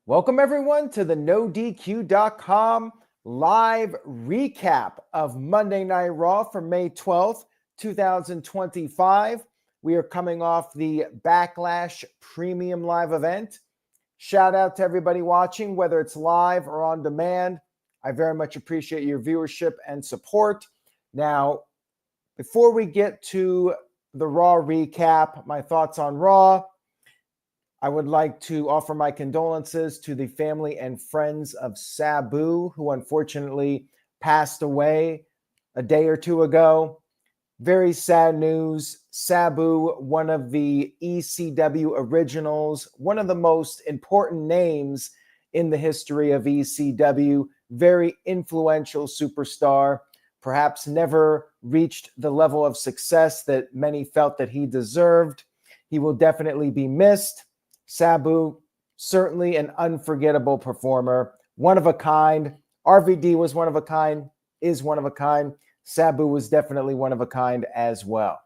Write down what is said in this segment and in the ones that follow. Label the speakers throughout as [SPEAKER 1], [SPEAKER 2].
[SPEAKER 1] Welcome, everyone, to the NoDQ.com live recap of Monday Night Raw for May 12th, 2025. We are coming off the Backlash Premium Live event. Shout out to everybody watching, whether it's live or on demand. I very much appreciate your viewership and support. Now, before we get to the Raw recap, my thoughts on Raw, I would like to offer my condolences to the family and friends of Sabu, who unfortunately passed away a day or two ago. Very sad news. Sabu, one of the ECW originals, one of the most important names in the history of ECW, very influential superstar, perhaps never reached the level of success that many felt that he deserved. He will definitely be missed. Sabu, certainly an unforgettable performer, one of a kind. RVD was one of a kind, is one of a kind. Sabu was definitely one of a kind as well.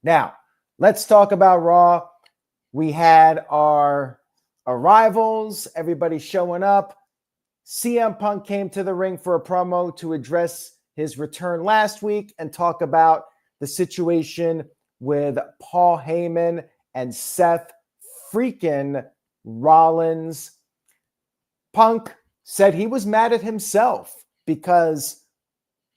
[SPEAKER 1] Now, let's talk about Raw. We had our arrivals, everybody showing up. CM Punk came to the ring for a promo to address his return last week and talk about the situation with Paul Heyman and Seth freaking Rollins. Punk said he was mad at himself because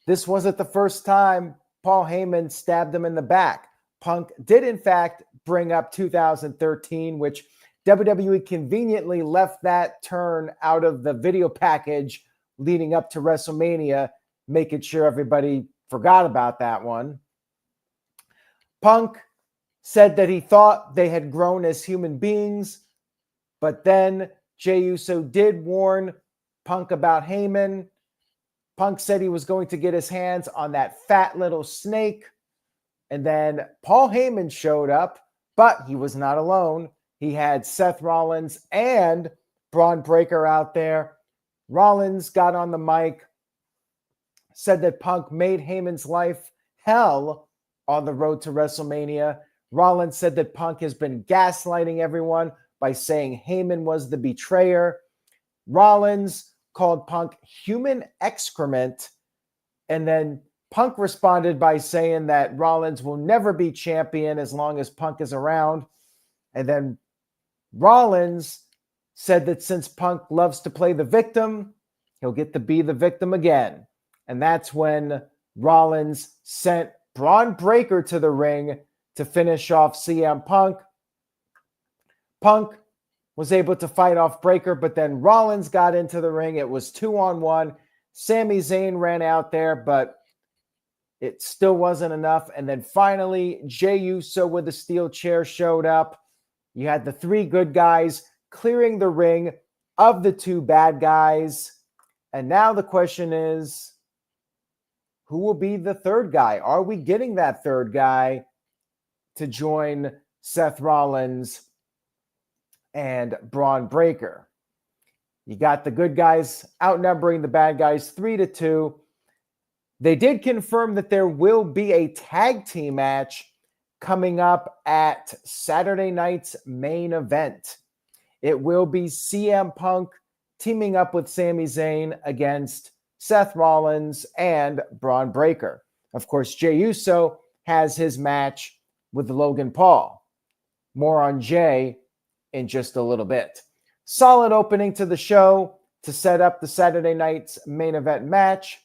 [SPEAKER 1] this wasn't the first time Paul Heyman stabbed him in the back. Punk did, in fact, bring up 2013, which WWE conveniently left that turn out of the video package leading up to WrestleMania, making sure everybody forgot about that one. Punk said that he thought they had grown as human beings, but then Jey Uso did warn Punk about Heyman. Punk said he was going to get his hands on that fat little snake, and then Paul Heyman showed up, but he was not alone. He had Seth Rollins and Braun Breaker out there. Rollins got on the mic, said that Punk made Heyman's life hell on the road to WrestleMania. Rollins said that Punk has been gaslighting everyone by saying Heyman was the betrayer. Rollins called Punk human excrement. And then Punk responded by saying that Rollins will never be champion as long as Punk is around. And then Rollins said that since Punk loves to play the victim, he'll get to be the victim again. And that's when Rollins sent Braun Breaker to the ring to finish off CM Punk. Punk was able to fight off Breaker, but then Rollins got into the ring. It was 2-on-1. Sami Zayn ran out there, but it still wasn't enough. And then finally, Jey Uso with the steel chair showed up. You had the three good guys clearing the ring of the two bad guys. And now the question is, who will be the third guy? Are we getting that third guy to join Seth Rollins and Braun Breaker? You got the good guys outnumbering the bad guys 3-2. They did confirm that there will be a tag team match coming up at Saturday night's main event. It will be CM Punk teaming up with Sami Zayn against Seth Rollins and Braun Breaker. Of course, Jey Uso has his match with Logan Paul. More on Jey in just a little bit. Solid opening to the show to set up the Saturday night's main event match.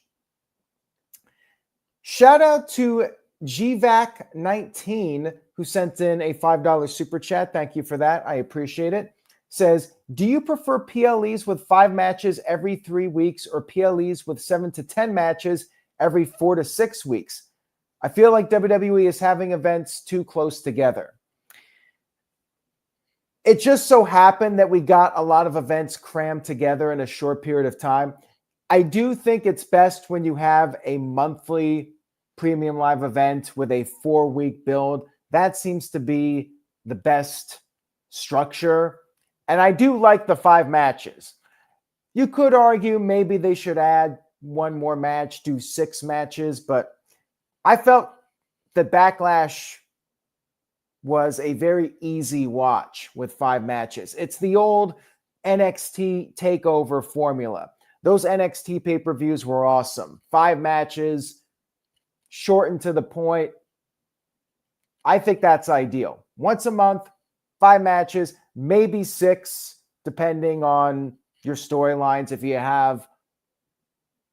[SPEAKER 1] Shout out to GVAC19, who sent in a $5 super chat. Thank you for that. I appreciate it. Says, do you prefer PLEs with 5 matches every 3 weeks or PLEs with 7 to 10 matches every 4 to 6 weeks? I feel like WWE is having events too close together. It just so happened that we got a lot of events crammed together in a short period of time. I do think it's best when you have a monthly premium live event with a 4-week build. That seems to be the best structure. And I do like the 5 matches. You could argue maybe they should add one more match, do 6 matches, but I felt that Backlash was a very easy watch with 5 matches. It's the old NXT TakeOver formula. Those NXT pay-per-views were awesome. 5 matches, short and to the point. I think that's ideal. Once a month, 5 matches, maybe 6, depending on your storylines. If you have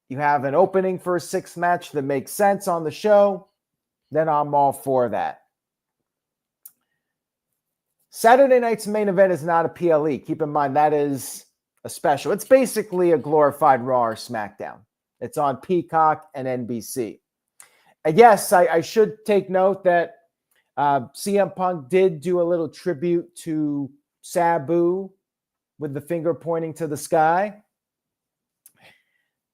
[SPEAKER 1] an opening for a 6th match that makes sense on the show, then I'm all for that. Saturday night's main event is not a PLE. Keep in mind, that is a special. It's basically a glorified Raw or SmackDown. It's on Peacock and NBC. And yes, I should take note that CM Punk did do a little tribute to Sabu with the finger pointing to the sky.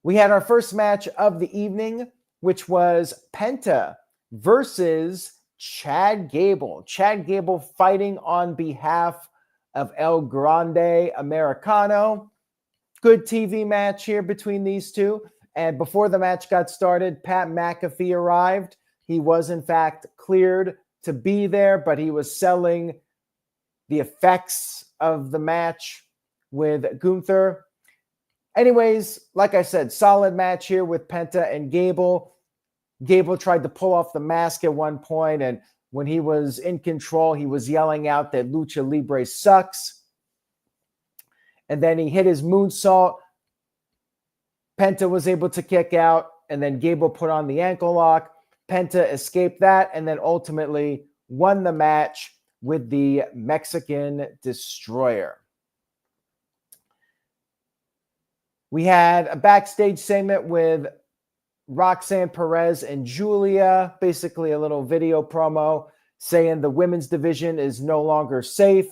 [SPEAKER 1] We had our first match of the evening, which was Penta versus Chad Gable. Chad Gable fighting on behalf of El Grande Americano. Good TV match here between these two. And before the match got started, Pat McAfee arrived. He was, in fact, cleared to be there, but he was selling the effects of the match with Gunther. Anyways, like I said, solid match here with Penta and Gable. Gable tried to pull off the mask at one point, and when he was in control, he was yelling out that Lucha Libre sucks. And then he hit his moonsault. Penta was able to kick out, and then Gable put on the ankle lock. Penta escaped that, and then ultimately won the match with the Mexican Destroyer. We had a backstage segment with Roxanne, Perez, and Giulia, basically a little video promo saying the women's division is no longer safe.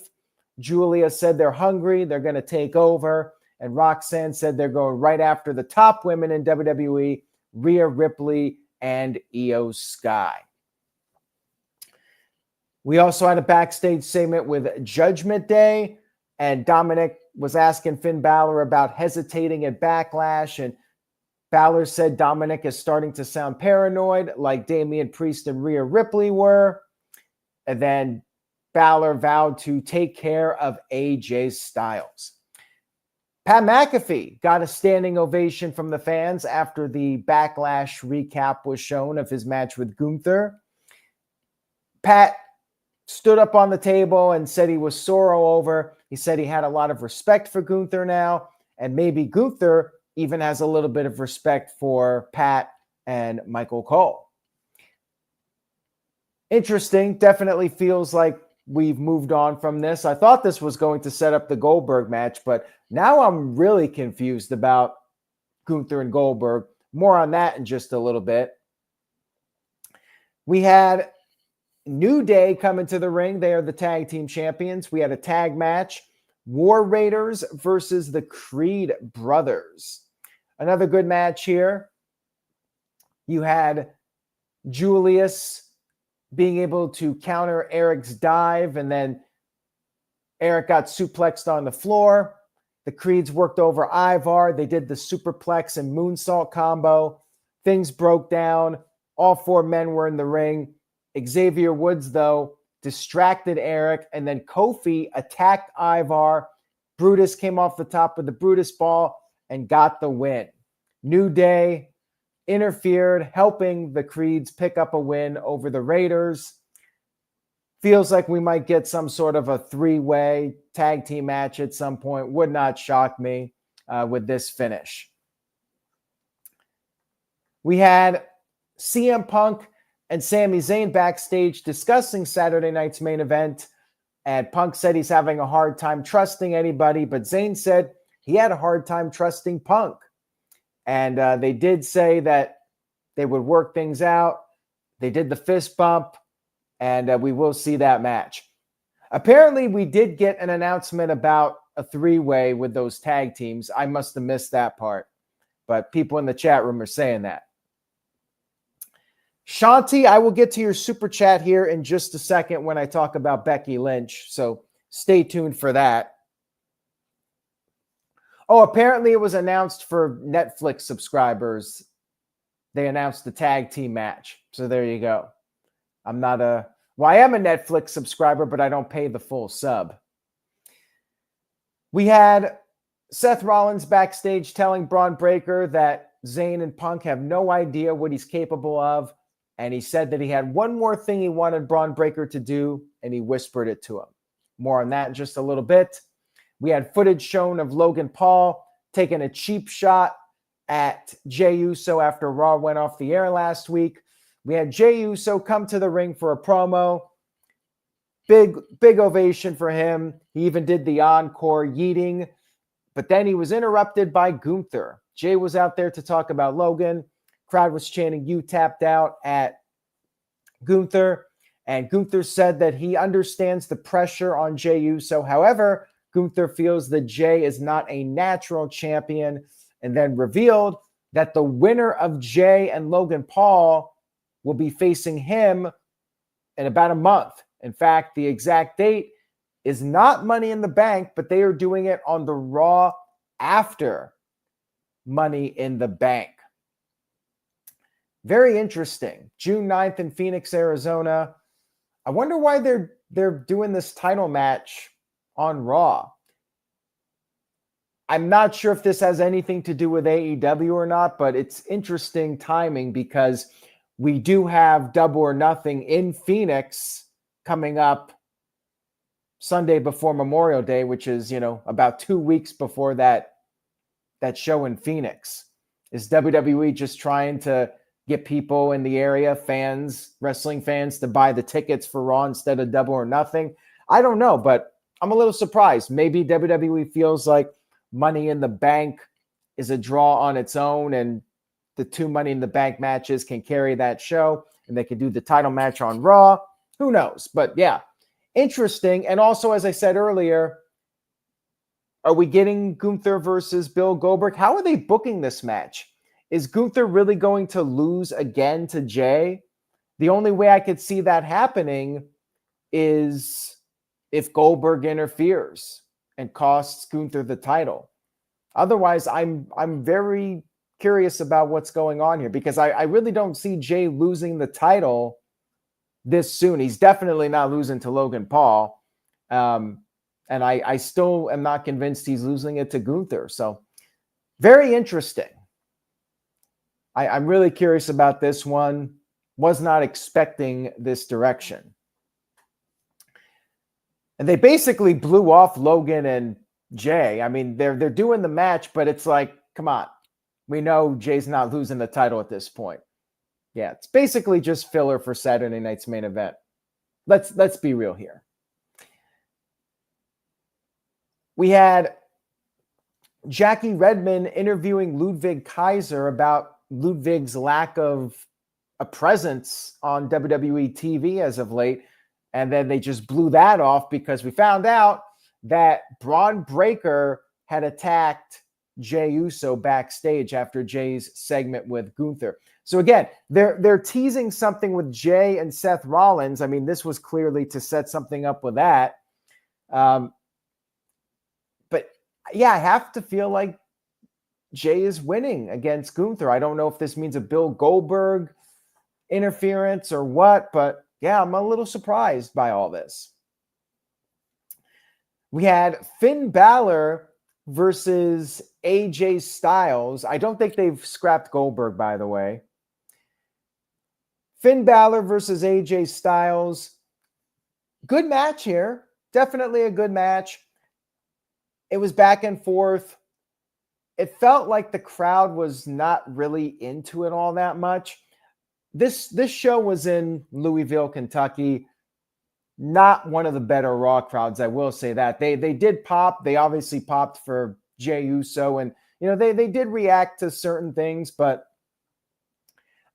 [SPEAKER 1] Giulia said they're hungry, they're going to take over, and Roxanne said they're going right after the top women in WWE, Rhea, Ripley, and Io Sky. We also had a backstage segment with Judgment Day, and Dominic was asking Finn Bálor about hesitating at Backlash, and Bálor said Dominic is starting to sound paranoid like Damian Priest and Rhea Ripley were. And then Bálor vowed to take care of AJ Styles. Pat McAfee got a standing ovation from the fans after the Backlash recap was shown of his match with Gunther. Pat stood up on the table and said he was sore all over. He said he had a lot of respect for Gunther now, and maybe Gunther even has a little bit of respect for Pat and Michael Cole. Interesting. Definitely feels like we've moved on from this. I thought this was going to set up the Goldberg match, but now I'm really confused about Gunther and Goldberg. More on that in just a little bit. We had New Day come into the ring. They are the tag team champions. We had a tag match. War Raiders versus the Creed Brothers. Another good match here. You had Julius being able to counter Eric's dive, and then Eric got suplexed on the floor. The Creeds worked over Ivar. They did the superplex and moonsault combo. Things broke down. All 4 men were in the ring. Xavier Woods, though, distracted Eric, and then Kofi attacked Ivar. Brutus came off the top with the Brutus ball and got the win. New Day interfered, helping the Creeds pick up a win over the Raiders. Feels like we might get some sort of a 3-way tag team match at some point. Would not shock me with this finish. We had CM Punk and Sami Zayn backstage discussing Saturday night's main event. And Punk said he's having a hard time trusting anybody, but Zayn said he had a hard time trusting Punk. And they did say that they would work things out. They did the fist bump, and we will see that match. Apparently, we did get an announcement about a 3-way with those tag teams. I must have missed that part, but people in the chat room are saying that. Shanti, I will get to your super chat here in just a second when I talk about Becky Lynch, so stay tuned for that. Oh, apparently it was announced for Netflix subscribers. They announced the tag team match, so there you go. I am a Netflix subscriber, but I don't pay the full sub. We had Seth Rollins backstage telling Braun Breaker that Zayn and Punk have no idea what he's capable of. And he said that he had one more thing he wanted Braun Breaker to do, and he whispered it to him. More on that in just a little bit. We had footage shown of Logan Paul taking a cheap shot at Jey Uso after Raw went off the air last week. We had Jey Uso come to the ring for a promo. Big ovation for him. He even did the encore yeeting. But then he was interrupted by Gunther. Jey was out there to talk about Logan. Crowd was chanting, "You tapped out" at Gunther. And Gunther said that he understands the pressure on Jey Uso. However, Gunther feels that Jey is not a natural champion, and then revealed that the winner of Jey and Logan Paul will be facing him in about a month. In fact, the exact date is not Money in the Bank, but they are doing it on the Raw after Money in the Bank. Very interesting. June 9th in Phoenix, Arizona. I wonder why they're doing this title match on Raw. I'm not sure if this has anything to do with AEW or not, but it's interesting timing because we do have Double or Nothing in Phoenix coming up Sunday before Memorial Day, which is, about 2 weeks before that show in Phoenix. Is WWE just trying to get people in the area, fans, wrestling fans, to buy the tickets for Raw instead of Double or Nothing? I don't know, but I'm a little surprised. Maybe WWE feels like Money in the Bank is a draw on its own, and the two Money in the Bank matches can carry that show, and they can do the title match on Raw. Who knows? But yeah, interesting. And also, as I said earlier, are we getting Gunther versus Bill Goldberg? How are they booking this match? Is Gunther really going to lose again to Jey? The only way I could see that happening is if Goldberg interferes and costs Gunther the title. Otherwise, I'm very curious about what's going on here, because I really don't see Jey losing the title this soon. He's definitely not losing to Logan Paul. And I still am not convinced he's losing it to Gunther. So very interesting. I'm really curious about this one. Was not expecting this direction. And they basically blew off Logan and Jey. I mean, they're doing the match, but it's like, come on. We know Jay's not losing the title at this point. Yeah, it's basically just filler for Saturday night's main event. Let's be real here. We had Jackie Redmond interviewing Ludwig Kaiser about Ludwig's lack of a presence on WWE TV as of late. And then they just blew that off because we found out that Braun Breaker had attacked Jey Uso backstage after Jey's segment with Gunther. So again, they're teasing something with Jey and Seth Rollins. I mean, this was clearly to set something up with that. But yeah, I have to feel like Jey is winning against Gunther. I don't know if this means a Bill Goldberg interference or what, but yeah, I'm a little surprised by all this. We had Finn Bálor versus AJ Styles. I don't think they've scrapped Goldberg, by the way. Finn Bálor versus AJ Styles. Good match here. Definitely a good match. It was back and forth. It felt like the crowd was not really into it all that much. This show was in Louisville, Kentucky. Not one of the better Raw crowds, I will say that. They did pop. They obviously popped for Jey Uso, and they did react to certain things, but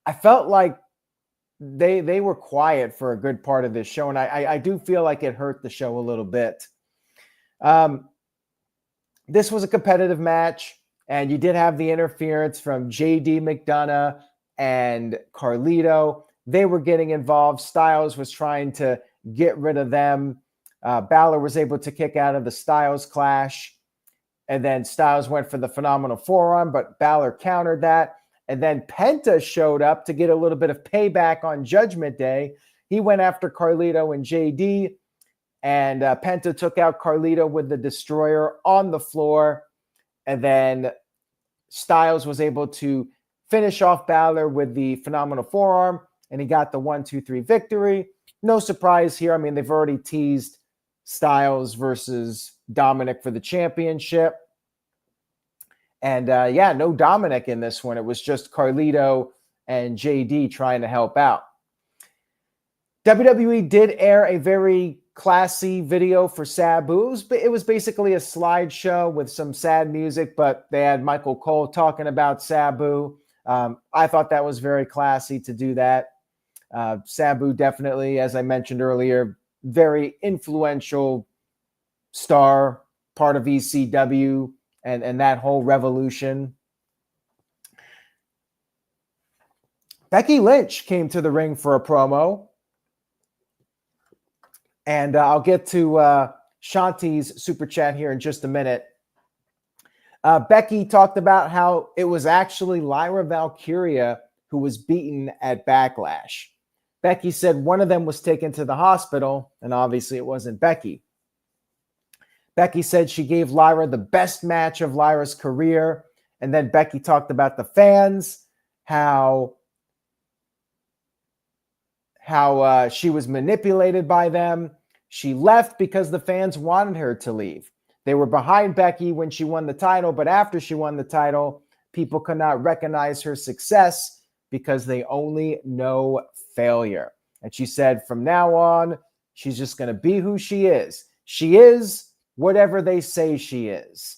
[SPEAKER 1] I felt like they were quiet for a good part of this show, and I do feel like it hurt the show a little bit. This was a competitive match, and you did have the interference from JD McDonough and Carlito. They were getting involved. Styles was trying to get rid of them. Balor was able to kick out of the Styles clash. And then Styles went for the phenomenal forearm, but Balor countered that. And then Penta showed up to get a little bit of payback on Judgment Day. He went after Carlito and JD. And Penta took out Carlito with the Destroyer on the floor. And then Styles was able to finish off Balor with the phenomenal forearm, and he got the 1-2-3 victory. No surprise here. I mean, they've already teased Styles versus Dominic for the championship. And no Dominic in this one. It was just Carlito and JD trying to help out. WWE did air a very classy video for Sabu. It was basically a slideshow with some sad music, but they had Michael Cole talking about Sabu. I thought that was very classy to do that. Sabu definitely, as I mentioned earlier, very influential star, part of ECW and that whole revolution. Becky Lynch came to the ring for a promo. And I'll get to Shanti's super chat here in just a minute. Becky talked about how it was actually Lyra Valkyria who was beaten at Backlash. Becky said one of them was taken to the hospital, and obviously it wasn't Becky. Becky said she gave Lyra the best match of Lyra's career. And then Becky talked about the fans, how she was manipulated by them. She left because the fans wanted her to leave. They were behind Becky when she won the title, but after she won the title, people could not recognize her success because they only know failure. And she said from now on, she's just going to be who she is. She is whatever they say she is.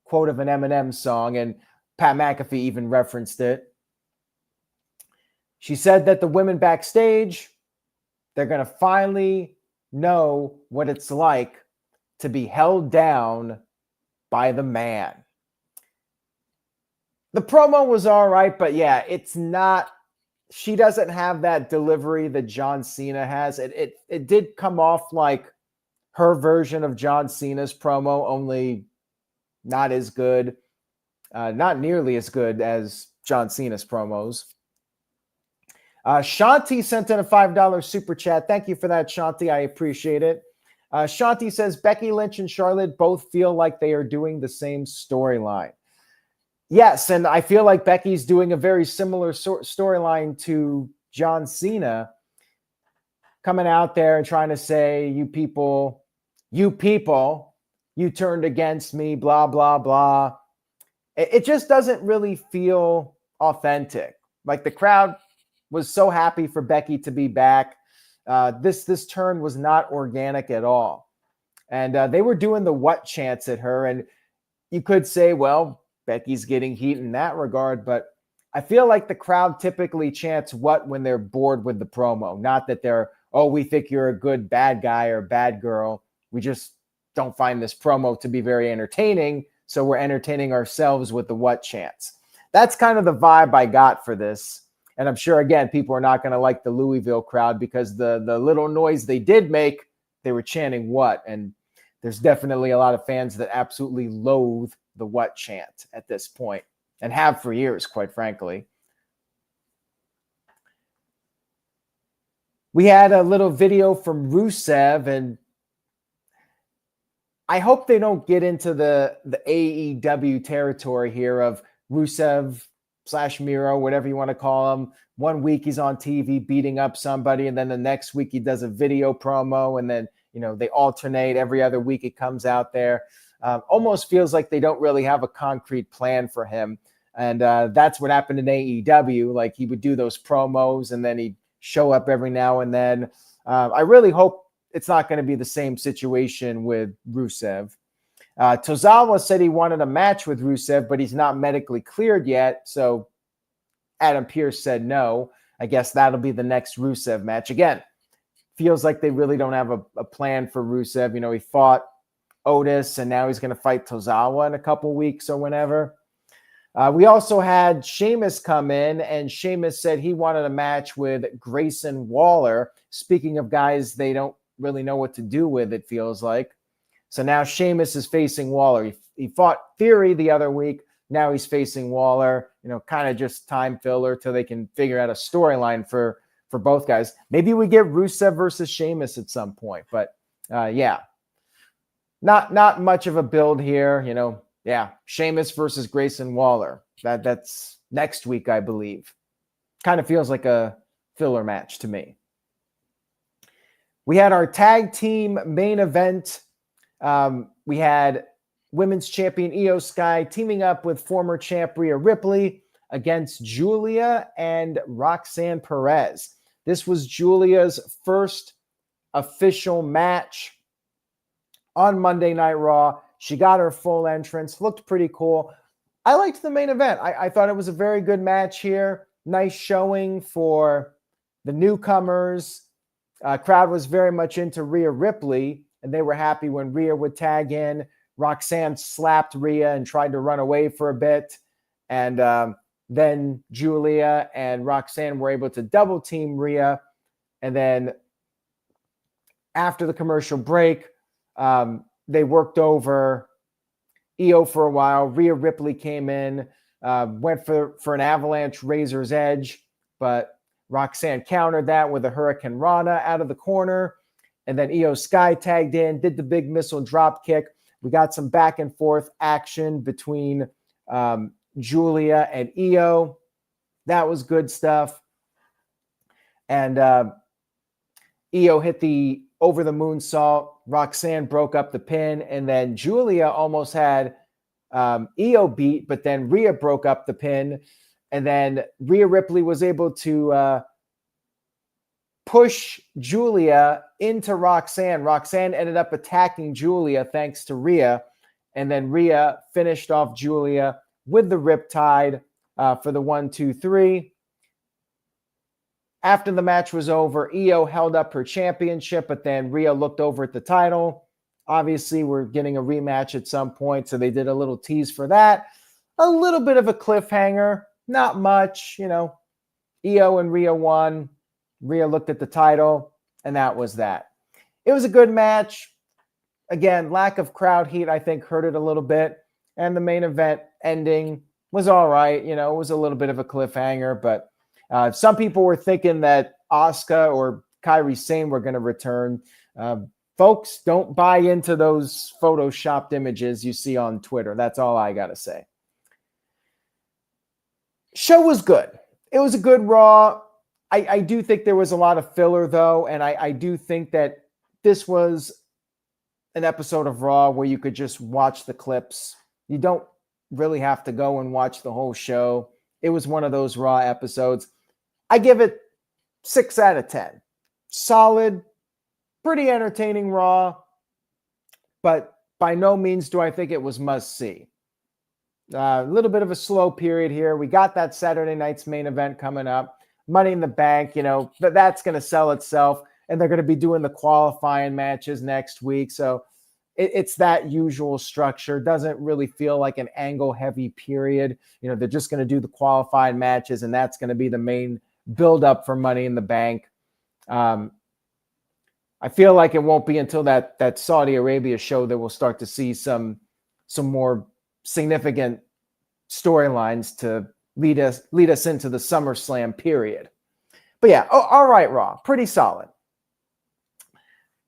[SPEAKER 1] Quote of an Eminem song, and Pat McAfee even referenced it. She said that the women backstage, they're going to finally know what it's like to be held down by the man. The promo was all right, but yeah, it's not, she doesn't have that delivery that John Cena has. It did come off like her version of John Cena's promo, only not as good, not nearly as good as John Cena's promos. Shanti sent in a $5 super chat. Thank you for that, Shanti. I appreciate it. Shanti says, Becky Lynch and Charlotte both feel like they are doing the same storyline. Yes, and I feel like Becky's doing a very similar storyline to John Cena, coming out there and trying to say, you people, you turned against me, blah, blah, blah. It just doesn't really feel authentic. Like the crowd was so happy for Becky to be back. This turn was not organic at all. And they were doing the what chants at her. And you could say, well, Becky's getting heat in that regard. But I feel like the crowd typically chants what when they're bored with the promo. Not that they're, oh, we think you're a good bad guy or bad girl. We just don't find this promo to be very entertaining. So we're entertaining ourselves with the what chants. That's kind of the vibe I got for this. And I'm sure, again, people are not going to like the Louisville crowd because the little noise they did make, they were chanting what. And there's definitely a lot of fans that absolutely loathe the what chant at this point and have for years, quite frankly. We had a little video from Rusev, and I hope they don't get into the AEW territory here of Rusev / Miro, whatever you want to call him. One week he's on TV beating up somebody, and then the next week he does a video promo, and then, they alternate. Every other week it comes out there. Almost feels like they don't really have a concrete plan for him. And that's what happened in AEW. Like he would do those promos, and then he'd show up every now and then. I really hope it's not going to be the same situation with Rusev. Tozawa said he wanted a match with Rusev, but he's not medically cleared yet. So Adam Pearce said no. I guess that'll be the next Rusev match. Again, feels like they really don't have a plan for Rusev. He fought Otis, and now he's going to fight Tozawa in a couple weeks or whenever. We also had Sheamus come in, and Sheamus said he wanted a match with Grayson Waller. Speaking of guys they don't really know what to do with, it feels like. So now Sheamus is facing Waller. He fought Theory the other week. Now he's facing Waller, kind of just time filler till they can figure out a storyline for both guys. Maybe we get Rusev versus Sheamus at some point, but Yeah, not much of a build here. Yeah, Sheamus versus Grayson Waller. That's next week, I believe. Kind of feels like a filler match to me. We had our tag team main event. We had women's champion Io Sky teaming up with former champ Rhea Ripley against Giulia and Roxanne Perez. This was Giulia's first official match on Monday Night Raw. She got her full entrance, looked pretty cool. I liked the main event. I thought it was a very good match here. Nice showing for the newcomers. Crowd was very much into Rhea Ripley, and they were happy when Rhea would tag in. Roxanne slapped Rhea and tried to run away for a bit. And then Giulia and Roxanne were able to double team Rhea. And then after the commercial break, they worked over Io for a while. Rhea Ripley came in, went for an avalanche razor's edge, but Roxanne countered that with a Hurricane Rana out of the corner. And then Io Sky tagged in, did the big missile drop kick. We got some back and forth action between Giulia and Io. That was good stuff. And Io hit the over the moonsault. Roxanne broke up the pin. And then Giulia almost had Io beat, but then Rhea broke up the pin. And then Rhea Ripley was able to push Giulia into Roxanne. Roxanne ended up attacking Giulia thanks to Rhea. And then Rhea finished off Giulia with the Riptide for the 1, 2, 3. After the match was over, Io held up her championship, but then Rhea looked over at the title. Obviously, we're getting a rematch at some point, so they did a little tease for that. A little bit of a cliffhanger. Not much, Io and Rhea won. Rhea looked at the title, and that was that. It was a good match. Again, lack of crowd heat, I think, hurt it a little bit. And the main event ending was all right. It was a little bit of a cliffhanger, but some people were thinking that Asuka or Kairi Sane were going to return. Folks, don't buy into those photoshopped images you see on Twitter. That's all I got to say. Show was good. It was a good Raw. I do think there was a lot of filler, though, and I do think that this was an episode of Raw where you could just watch the clips. You don't really have to go and watch the whole show. It was one of those Raw episodes. I give it 6 out of 10. Solid, pretty entertaining Raw, but by no means do I think it was must-see. A little bit of a slow period here. We got that Saturday night's main event coming up. Money in the Bank, that's going to sell itself, and they're going to be doing the qualifying matches next week. So it's that usual structure. Doesn't really feel like an angle-heavy period. They're just going to do the qualifying matches, and that's going to be the main build-up for Money in the Bank. I feel like it won't be until that Saudi Arabia show that we'll start to see some more significant storylines to lead us into the SummerSlam period. But yeah, all right, Raw, pretty solid.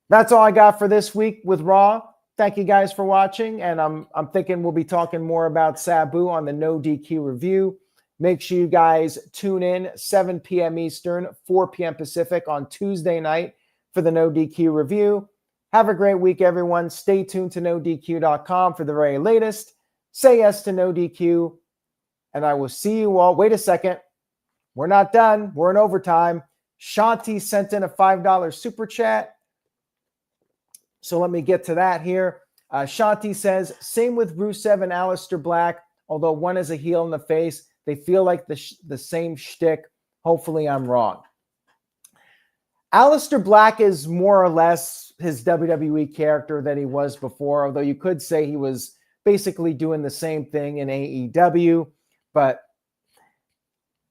[SPEAKER 1] That's all I got for this week with Raw. Thank you guys for watching, and I'm thinking we'll be talking more about Sabu on the No DQ review. Make sure you guys tune in 7 p.m. Eastern, 4 p.m. Pacific on Tuesday night for the No DQ review. Have a great week, everyone. Stay tuned to NoDQ.com for the very latest. Say yes to No DQ, and I will see you all. Wait a second. We're not done. We're in overtime. Shanti sent in a $5 super chat. So let me get to that here. Shanti says, same with Rusev and Aleister Black. Although one is a heel in the face, they feel like the same shtick. Hopefully I'm wrong. Aleister Black is more or less his WWE character that he was before, although you could say he was basically doing the same thing in AEW. But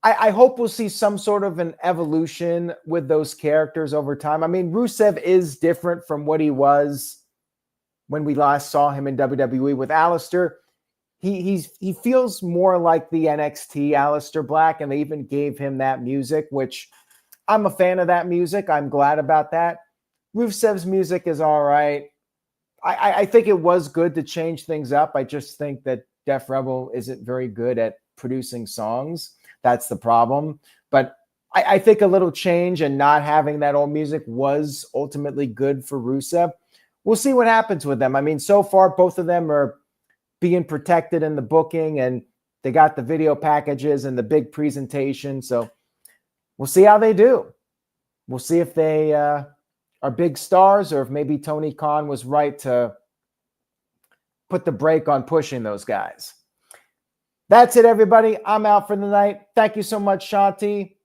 [SPEAKER 1] I hope we'll see some sort of an evolution with those characters over time. I mean, Rusev is different from what he was when we last saw him in WWE. With Aleister, he feels more like the NXT Aleister Black, and they even gave him that music, which I'm a fan of that music. I'm glad about that. Rusev's music is all right. I think it was good to change things up. I just think that Def Rebel isn't very good at producing songs. That's the problem. But I think a little change and not having that old music was ultimately good for Rusev. We'll see what happens with them. I mean, so far, both of them are being protected in the booking, and they got the video packages and the big presentation. So we'll see how they do. We'll see if they are big stars, or if maybe Tony Khan was right to put the brake on pushing those guys. That's it, everybody. I'm out for the night. Thank you so much, Shanti.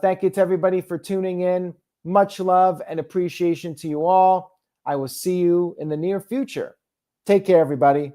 [SPEAKER 1] Thank you to everybody for tuning in. Much love and appreciation to you all. I will see you in the near future. Take care, everybody.